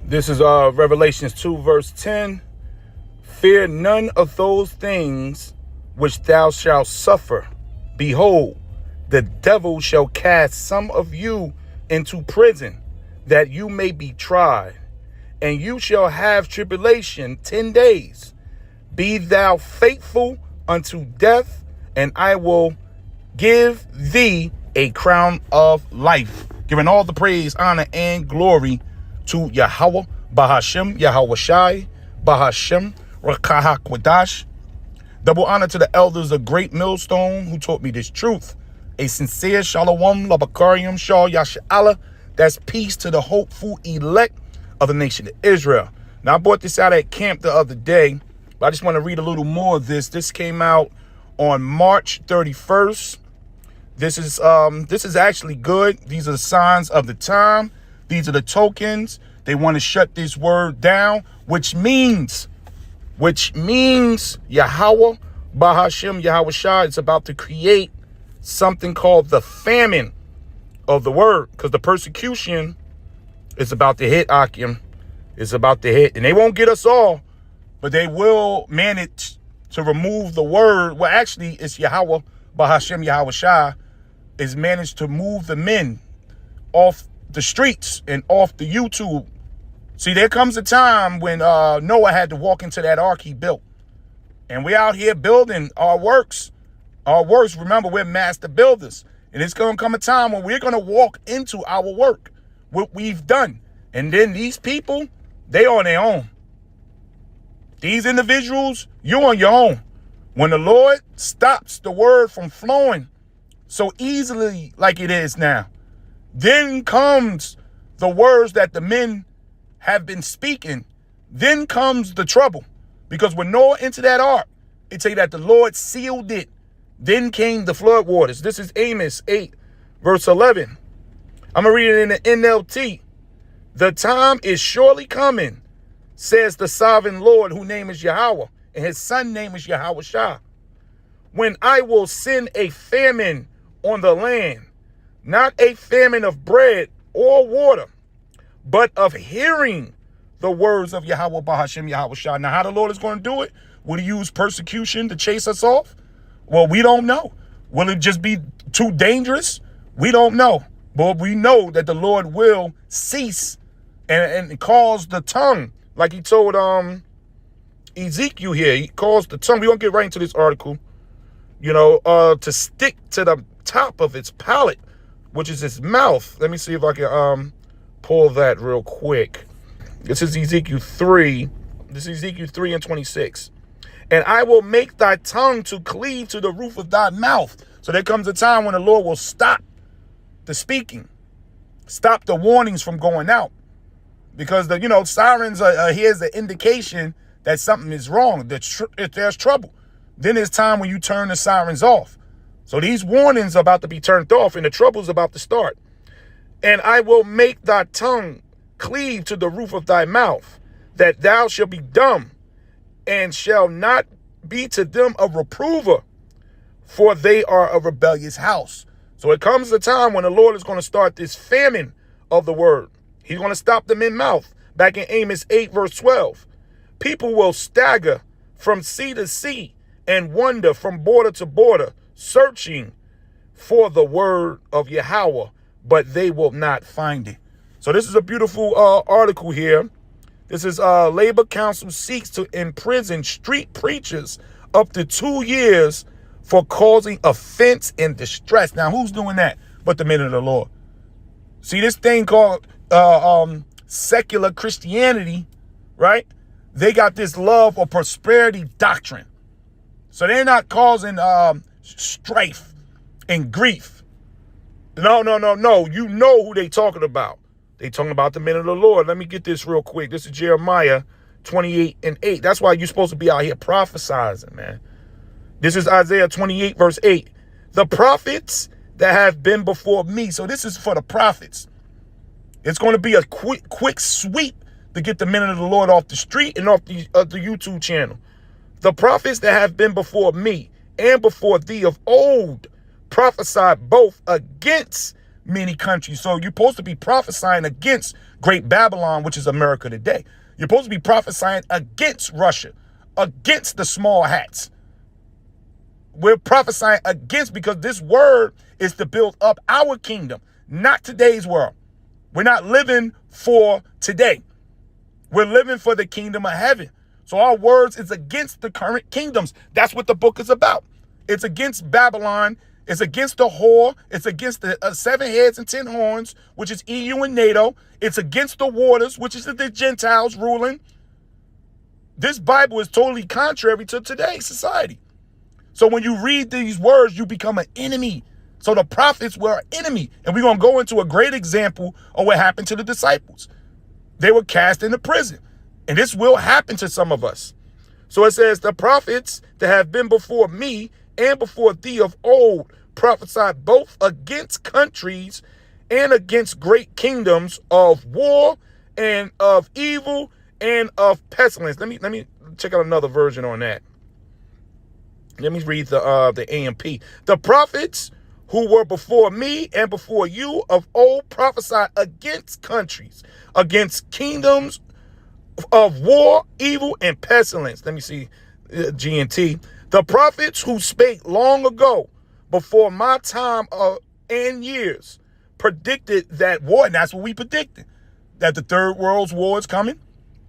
This is Revelations 2 verse 10. Fear none of those things which thou shalt suffer. Behold, the devil shall cast some of you into prison, that you may be tried, and you shall have tribulation 10 days. Be thou faithful unto death, and I will give thee a crown of life. Giving all the praise, honor, and glory to Yahweh, Bahashem, Yahweh Shai, Bahashem, Rakaha Kwadash. Double honor to the elders of Great Millstone who taught me this truth. A sincere shalom, labakarium, shal yasha'Allah. That's peace to the hopeful elect of the nation of Israel. Now, I brought this out at camp the other day, but I just want to read a little more of this. This came out on March 31st. This is actually good. These are the signs of the time. These are the tokens. They want to shut this word down, which means Yahweh, Bahashem, Yahweh Shai is about to create something called the famine of the word, because the persecution is about to hit, Akim. It's about to hit, and they won't get us all, but they will manage to remove the word. Well, actually, it's Yahweh, Bahashem, Yahweh Shai is managed to move the men off the streets and off the YouTube. See, there comes a time when Noah had to walk into that ark he built. And we out here building our works. Our works, remember, we're master builders. And it's going to come a time when we're going to walk into our work, what we've done. And then these people, they on their own. These individuals, you're on your own. When the Lord stops the word from flowing so easily like it is now, then comes the words that the men have been speaking. Then comes the trouble. Because when Noah entered that ark, it say that the Lord sealed it. Then came the flood waters. This is Amos 8, verse 11. I'm going to read it in the NLT. The time is surely coming, says the sovereign Lord, whose name is Yahweh, and his son name is Yahweh Shah, when I will send a famine on the land, not a famine of bread or water, but of hearing the words of Yahweh, Bahashem, Yahweh Shah. Now, how the Lord is going to do it? Will he use persecution to chase us off? Well, we don't know. Will it just be too dangerous? We don't know. But we know that the Lord will cease and cause the tongue, like he told Ezekiel here. He caused the tongue. We're going to get right into this article, to stick to the top of its palate, which is its mouth. Let me see if I can pull that real quick. This is Ezekiel 3. This is Ezekiel 3 and 26. And I will make thy tongue to cleave to the roof of thy mouth. So there comes a time when the Lord will stop the speaking, stop the warnings from going out. Because the sirens are here's the indication that something is wrong, if there's trouble. Then it's time when you turn the sirens off. So these warnings are about to be turned off and the trouble's about to start. And I will make thy tongue cleave to the roof of thy mouth, that thou shalt be dumb, and shall not be to them a reprover, for they are a rebellious house. So it comes the time when the Lord is going to start this famine of the word. He's going to stop them in mouth. Back in Amos 8, verse 12. People will stagger from sea to sea and wander from border to border, searching for the word of Yahweh, but they will not find it. So this is a beautiful article here. This is Labor Council seeks to imprison street preachers up to 2 years for causing offense and distress. Now, who's doing that but the men of the Lord? See, this thing called secular Christianity, right? They got this love or prosperity doctrine. So they're not causing strife and grief. No. You know who they talking about. They talking about the men of the Lord. Let me get this real quick. This is Jeremiah 28 and 8. That's why you're supposed to be out here prophesizing, man. This is Isaiah 28, verse 8. The prophets that have been before me. So this is for the prophets. It's going to be a quick sweep to get the men of the Lord off the street and off the YouTube channel. The prophets that have been before me and before thee of old prophesied both against many countries. So you're supposed to be prophesying against Great Babylon, which is America today. You're supposed to be prophesying against Russia, against the small hats. We're prophesying against, because this word is to build up our kingdom, not today's world. We're not living for today. We're living for the kingdom of heaven. So our words is against the current kingdoms. That's what the book is about. It's against Babylon. It's against the whore. It's against the 7 heads and 10 horns, which is EU and NATO. It's against the waters, which is the Gentiles ruling. This Bible is totally contrary to today's society. So when you read these words, you become an enemy. So the prophets were an enemy. And we're going to go into a great example of what happened to the disciples. They were cast into prison. And this will happen to some of us. So it says, the prophets that have been before me and before thee of old prophesied both against countries and against great kingdoms of war and of evil and of pestilence. Let me check out another version on that. Let me read the AMP. The prophets who were before me and before you of old prophesied against countries, against kingdoms of war, evil, and pestilence. Let me see, GNT. The prophets who spake long ago, before my time and years, predicted that war, and that's what we predicted, that the third world's war is coming,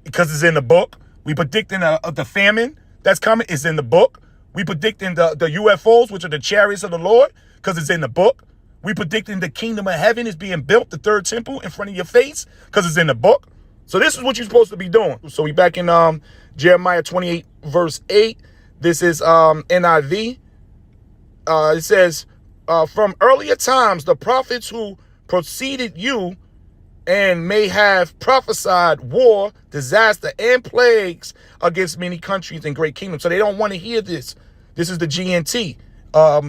because it's in the book. We predicting the famine that's coming is in the book. We predicting the UFOs, which are the chariots of the Lord, because it's in the book. We predicting the kingdom of heaven is being built, the third temple in front of your face, because it's in the book. So this is what you're supposed to be doing. So we back in Jeremiah 28, verse 8. This is NIV. It says, from earlier times, the prophets who preceded you and may have prophesied war, disaster, and plagues against many countries and great kingdoms. So they don't want to hear this. This is the GNT,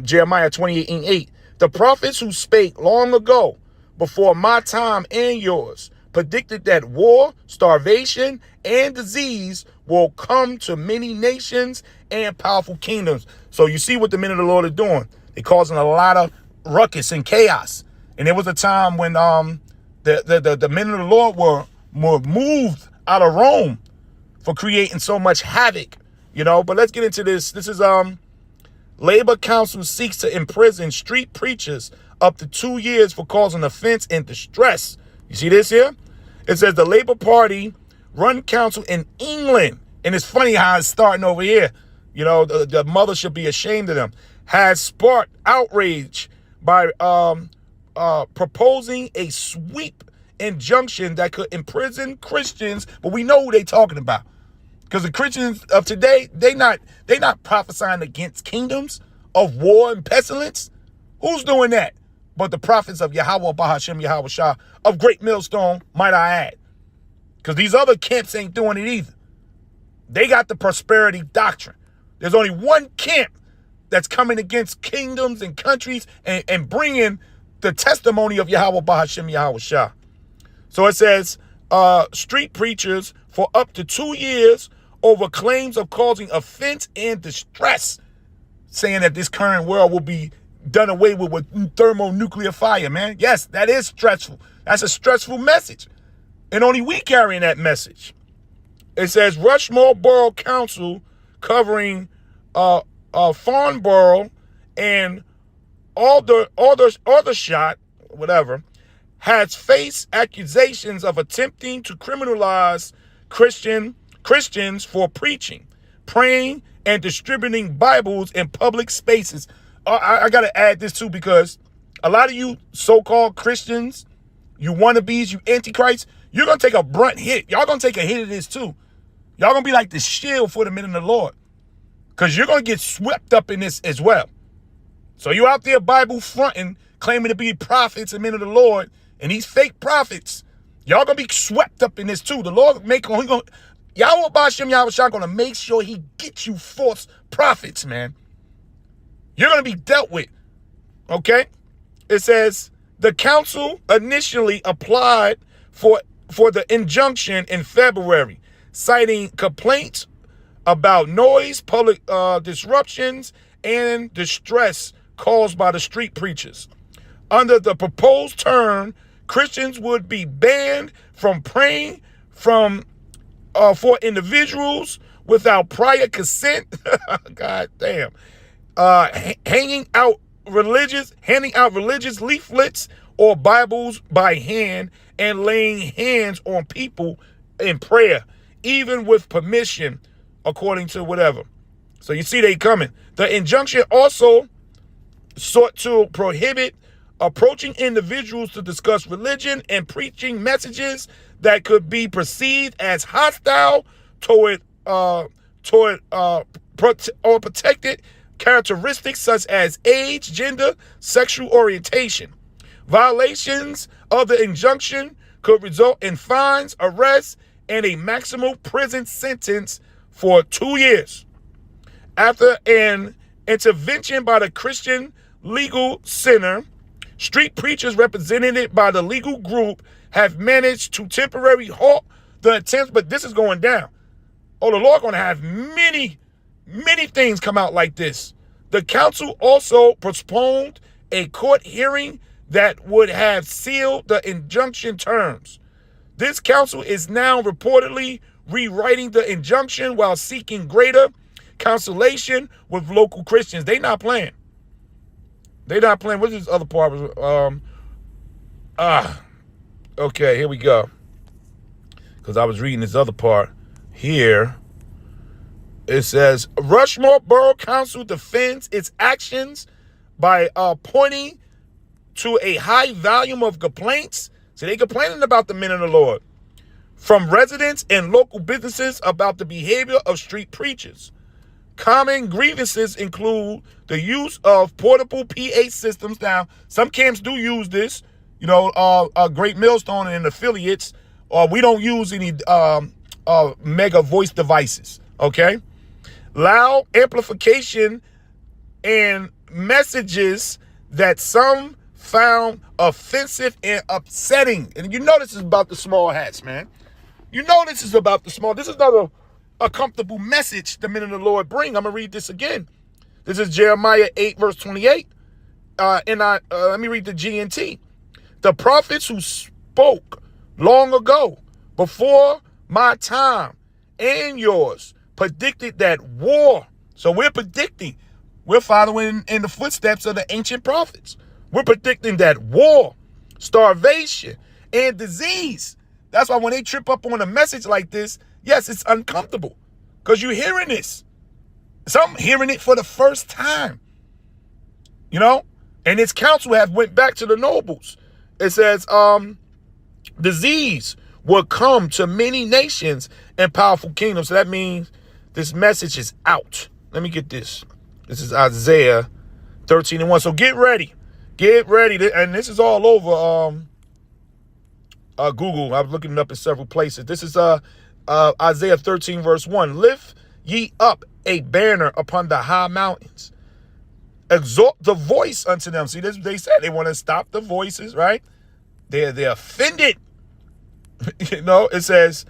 Jeremiah 28 and 8. The prophets who spake long ago, before my time and yours, predicted that war, starvation, and disease will come to many nations and powerful kingdoms. So you see what the men of the Lord are doing. They're causing a lot of ruckus and chaos. And there was a time when the men of the Lord were moved out of Rome for creating so much havoc, you know. But let's get into this. This is Labor Council seeks to imprison street preachers up to 2 years for causing offense and distress. You see this here? It says the Labour Party run council in England, and it's funny how it's starting over here. You know, the mother should be ashamed of them. Has sparked outrage by proposing a sweep injunction that could imprison Christians, but we know who they talking about. Because the Christians of today, they not prophesying against kingdoms of war and pestilence. Who's doing that? But the prophets of Yahweh Bahashem Yahweh Shah of Great Millstone, might I add. Because these other camps ain't doing it either. They got the prosperity doctrine. There's only one camp that's coming against kingdoms and countries and bringing the testimony of Yahweh Bahashem Yahweh Shah. So it says, street preachers for up to 2 years over claims of causing offense and distress, saying that this current world will be done away with thermonuclear fire, man. Yes, that is stressful. That's a stressful message. And only we carrying that message. It says Rushmore Borough Council covering Farnborough and Aldershot, whatever, has faced accusations of attempting to criminalize Christians for preaching, praying, and distributing Bibles in public spaces. I got to add this too, because a lot of you so-called Christians, you wannabes, you antichrists, you're going to take a brunt hit. Y'all going to take a hit of this too. Y'all going to be like the shield for the men of the Lord, because you're going to get swept up in this as well. So you out there Bible fronting, claiming to be prophets and men of the Lord, and these fake prophets, y'all going to be swept up in this too. The Lord Yahweh Bashem Yahweh Shah going to make sure he gets you false prophets, man. You're going to be dealt with, okay? It says the council initially applied for the injunction in February, citing complaints about noise, public disruptions, and distress caused by the street preachers. Under the proposed term, Christians would be banned from praying for individuals without prior consent. God damn. Handing out religious leaflets or Bibles by hand and laying hands on people in prayer, even with permission, according to whatever. So you see they coming. The injunction also sought to prohibit approaching individuals to discuss religion and preaching messages that could be perceived as hostile toward or protected characteristics such as age, gender, sexual orientation. Violations of the injunction could result in fines, arrests, and a maximum prison sentence for 2 years. After an intervention by the Christian Legal Center, street preachers represented by the legal group have managed to temporarily halt the attempts, but this is going down. Oh, the Lord going to have many things come out like this. The council also postponed a court hearing that would have sealed the injunction terms. This council is now reportedly rewriting the injunction while seeking greater consolation with local Christians. They not playing. What's this other part? Okay, here we go. Because I was reading this other part here. It says, Rushmore Borough Council defends its actions by pointing to a high volume of complaints. So they complaining about the men of the Lord from residents and local businesses about the behavior of street preachers. Common grievances include the use of portable PA systems. Now, some camps do use this. You know, Great Millstone and affiliates. We don't use any mega voice devices. Okay, loud amplification and messages that some found offensive and upsetting. And you know this is about the small hats, man. You know this is about the small. This is not a comfortable message the men of the Lord bring. I'm going to read this again. This is Jeremiah 8, verse 28. Let me read the GNT. The prophets who spoke long ago, before my time and yours, predicted that war. So we're predicting. We're following in the footsteps of the ancient prophets. We're predicting that war, starvation, and disease. That's why when they trip up on a message like this, yes, it's uncomfortable because you're hearing this. Some hearing it for the first time, you know, and its council have went back to the nobles. It says, disease will come to many nations and powerful kingdoms. So that means this message is out. Let me get this. This is Isaiah 13:1. So get ready. Get ready. And this is all over Google. I was looking it up in several places. This is Isaiah 13, verse 1. Lift ye up a banner upon the high mountains. Exalt the voice unto them. See, this they said they want to stop the voices, right? They're offended. You know, it says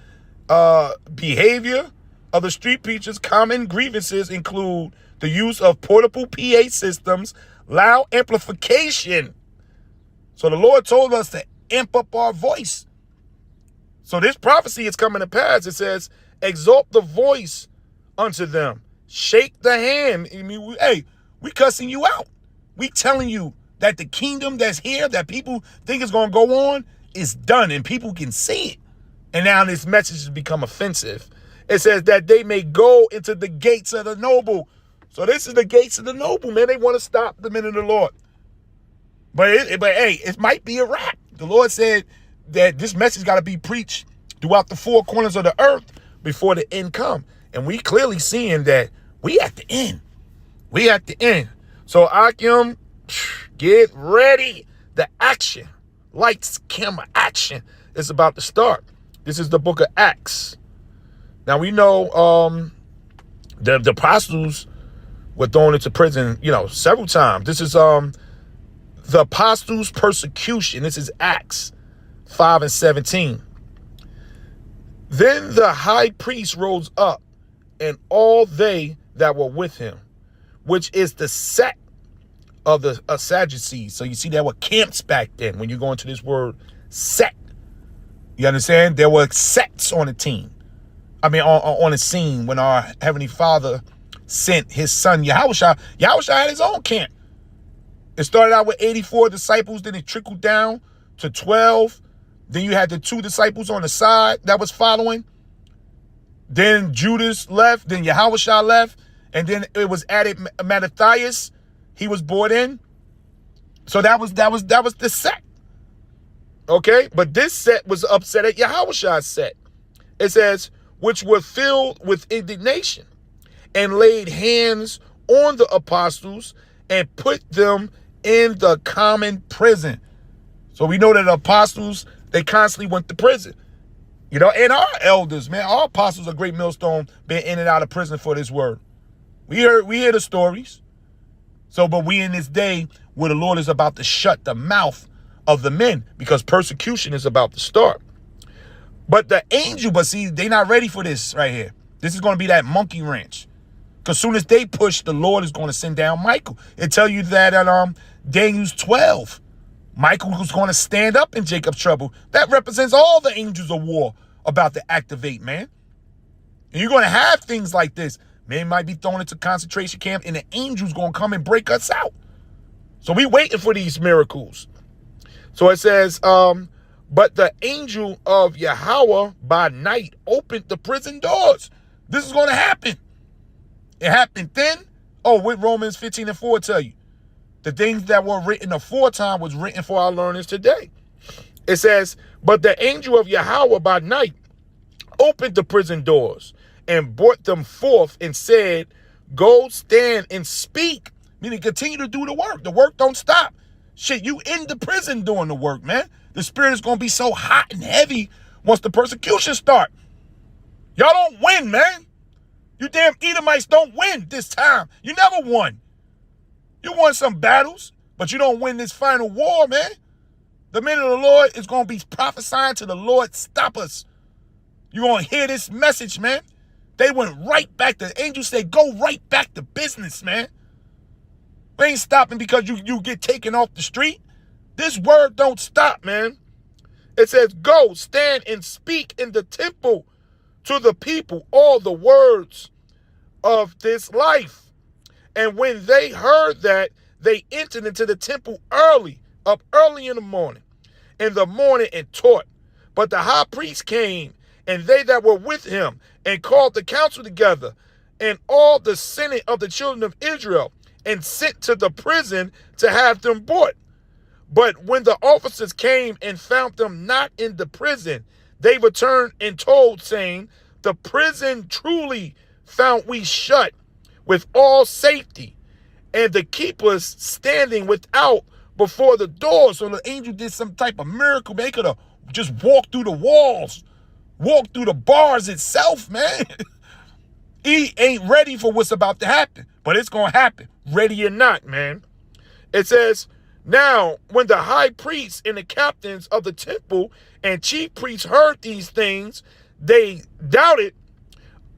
behavior of the street preachers. Common grievances include the use of portable PA systems, loud amplification. So the Lord told us to amp up our voice. So this prophecy is coming to pass. It says, exalt the voice unto them. Shake the hand. I mean, we cussing you out. We telling you that the kingdom that's here, that people think is going to go on, is done and people can see it. And now this message has become offensive. It says that they may go into the gates of the noble. So this is the gates of the noble, man. They want to stop the men of the Lord. But hey, it might be a wrap. The Lord said that this message got to be preached throughout the four corners of the earth before the end come. And we clearly seeing that we at the end. We at the end. So Akim, get ready. The action, lights, camera, action is about to start. This is the book of Acts. Now we know the apostles were thrown into prison, you know, several times. This is the apostles' persecution. This is Acts 5:17. Then the high priest rose up, and all they that were with him, which is the sect of the Sadducees. So you see, there were camps back then when you go into this word sect. You understand? There were sets on the team. I mean, on the scene when our Heavenly Father sent his son Yahushua. Yahushua had his own camp. It started out with 84 disciples, then it trickled down to 12. Then you had the 2 disciples on the side that was following. Then Judas left, then Yahushua left, and then it was added Mattathias. He was brought in. So that was the set. Okay? But this set was upset at Yahushua's set. It says, which were filled with indignation and laid hands on the apostles and put them in the common prison. So we know that the apostles, they constantly went to prison. You know, and our elders, man, our apostles of Great Millstone been in and out of prison for this word. We hear the stories. So, but we in this day where the Lord is about to shut the mouth of the men because persecution is about to start. But the angel, but see, they not ready for this right here. This is going to be that monkey wrench. Because soon as they push, the Lord is going to send down Michael. It tell you that at Daniel's 12, Michael was going to stand up in Jacob's trouble. That represents all the angels of war about to activate, man. And you're going to have things like this. Men might be thrown into concentration camp and the angels going to come and break us out. So we waiting for these miracles. So it says, but the angel of Yahweh by night opened the prison doors. This is going to happen. It happened then. Oh, what Romans 15:4 tell you? The things that were written aforetime was written for our learners today. It says, but the angel of Yahweh by night opened the prison doors and brought them forth and said, go stand and speak. Meaning continue to do the work. The work don't stop. Shit, you in the prison doing the work, man. The spirit is going to be so hot and heavy once the persecution start. Y'all don't win, man. You damn Edomites don't win this time. You never won. You won some battles, but you don't win this final war, man. The men of the Lord is going to be prophesying to the Lord, stop us. You're going to hear this message, man. They went right back. The angel said, go right back to business, man. We ain't stopping because you get taken off the street. This word don't stop, man. It says, go, stand and speak in the temple to the people all the words of this life. And when they heard that, they entered into the temple up early in the morning and taught. But the high priest came, and they that were with him, and called the council together, and all the senate of the children of Israel, and sent to the prison to have them brought. But when the officers came and found them not in the prison, they returned and told, saying, the prison truly found we shut with all safety, and the keepers standing without before the door. So the angel did some type of miracle. They could have just walked through the walls, walked through the bars itself, man. He ain't ready for what's about to happen, but it's going to happen, ready or not, man. It says, now, when the high priests and the captains of the temple and chief priests heard these things, they doubted,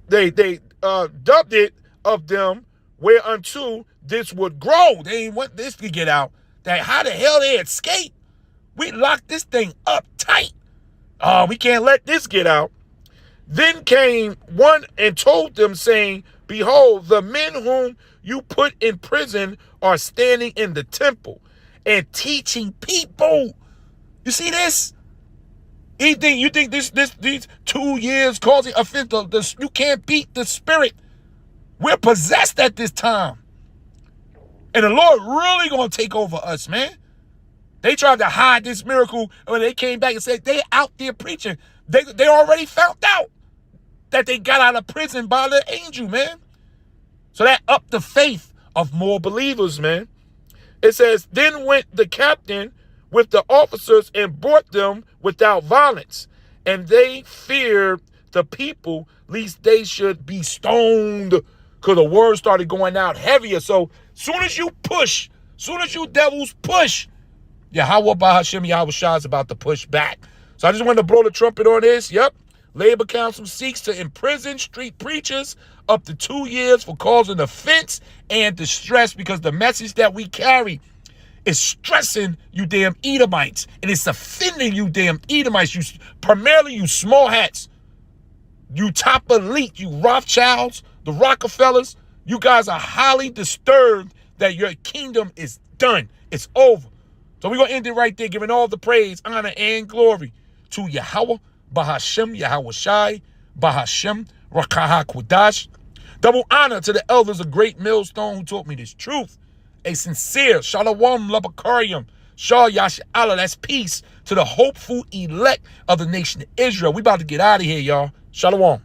they dubbed it of them whereunto this would grow. They ain't want this to get out. That how the hell they escape? We locked this thing up tight. We can't let this get out. Then came one and told them, saying, behold, the men whom you put in prison are standing in the temple and teaching people. You see this? You think these 2 years causing offense? You can't beat the spirit. We're possessed at this time. And the Lord really going to take over us, man. They tried to hide this miracle when they came back and said they out there preaching. They already found out that they got out of prison by the angel, man. So that upped the faith of more believers, man. It says, then went the captain with the officers and brought them without violence. And they feared the people, lest they should be stoned, because the word started going out heavier. So soon as you push, soon as you devils push, Yahweh Bahashem Yahushua is about to push back. So I just wanted to blow the trumpet on this. Yep. Labor Council seeks to imprison street preachers up to 2 years for causing offense and distress, because the message that we carry is stressing you damn Edomites, and it's offending you damn Edomites. Primarily you small hats, you top elite, you Rothschilds, the Rockefellers. You guys are highly disturbed that your kingdom is done. It's over. So we're going to end it right there, giving all the praise, honor, and glory to Yahweh, Bahashem, Yahweh Shai, Bahashem, Rakah Kwadash. Double honor to the elders of Great Millstone who taught me this truth. A sincere Shalom Labakarium, Shah Yasha Allah. That's peace to the hopeful elect of the nation of Israel. We about to get out of here, y'all. Shalom.